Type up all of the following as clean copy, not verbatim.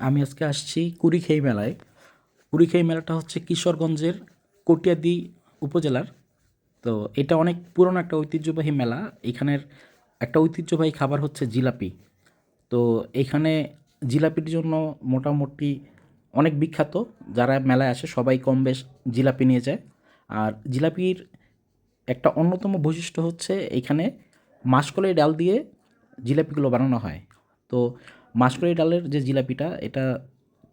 আমি আজকে আসছি কুড়িখাই মেলায়। কুড়িখাই মেলাটা হচ্ছে কিশোরগঞ্জের কটিয়াদী উপজেলার। তো এটা অনেক পুরনো একটা ঐতিহ্যবাহী মেলা। এখানের একটা ঐতিহ্যবাহী খাবার হচ্ছে জিলাপি। তো এখানে জিলাপির জন্য মোটামুটি অনেক বিখ্যাত। যারা মেলায় আসে সবাই কম বেশ জিলাপি নিয়ে যায়। আর জিলাপির একটা অন্যতম বৈশিষ্ট্য হচ্ছে এইখানে মাসকলাই ডাল দিয়ে জিলাপিগুলো বানানো হয়। তো মাসকলাই ডালের যে জিলাপিটা এটা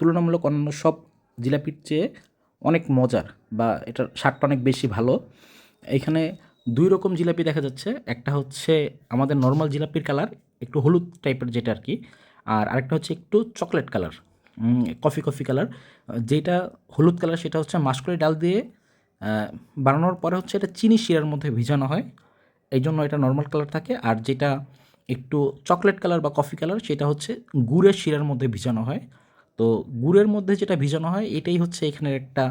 তুলনামূলক অন্যান্য সব জিলাপির চেয়ে অনেক মজার, বা এটার স্বাদটা অনেক বেশি ভালো। এখানে ২ রকম জিলাপি দেখা যাচ্ছে। একটা হচ্ছে আমাদের নরমাল জিলাপির কালার, একটু হলুদ টাইপের যেটা আরকি। আর আরেকটা হচ্ছে একটু চকলেট কালার, কফি কালার। যেটা হলুদ কালার সেটা হচ্ছে মাসকলাই ডাল দিয়ে আ বানানোর পরে হচ্ছে এটা চিনি শিরার মধ্যে ভিজানো হয়। এইজন্য এটা নরমাল কালার থাকে। আর যেটা একটু চকলেট কালার বা কফি কালার সেটা হচ্ছে গুড়ের শিরার মধ্যে ভিজানো হয়। তো গুড়ের মধ্যে যেটা ভিজানো হয় এটাই হচ্ছে এখানের একটা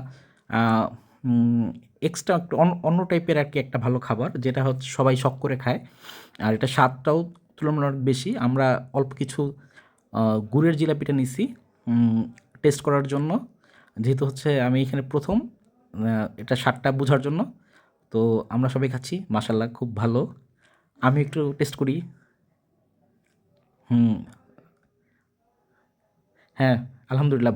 আ উম এক্সট্রা একটু অন্য টাইপের আরকি একটা ভালো খাবার, যেটা হচ্ছে সবাই শখ করে খায়। আর এটার স্বাদটাও তুলনামূলক বেশি। আমরা অল্প কিছু আ গুড়ের জিলাপিটা নিছি টেস্ট করার জন্য। যেহেতু হচ্ছে আমি এখানে ১ম এটার স্বাদটা বুঝার জন্য। তো আমরা সবাই খাচ্ছি। মাশাআল্লাহ খুব ভালো। আমি একটু টেস্ট করি। হুম, হ্যাঁ, আলহামদুলিল্লাহ।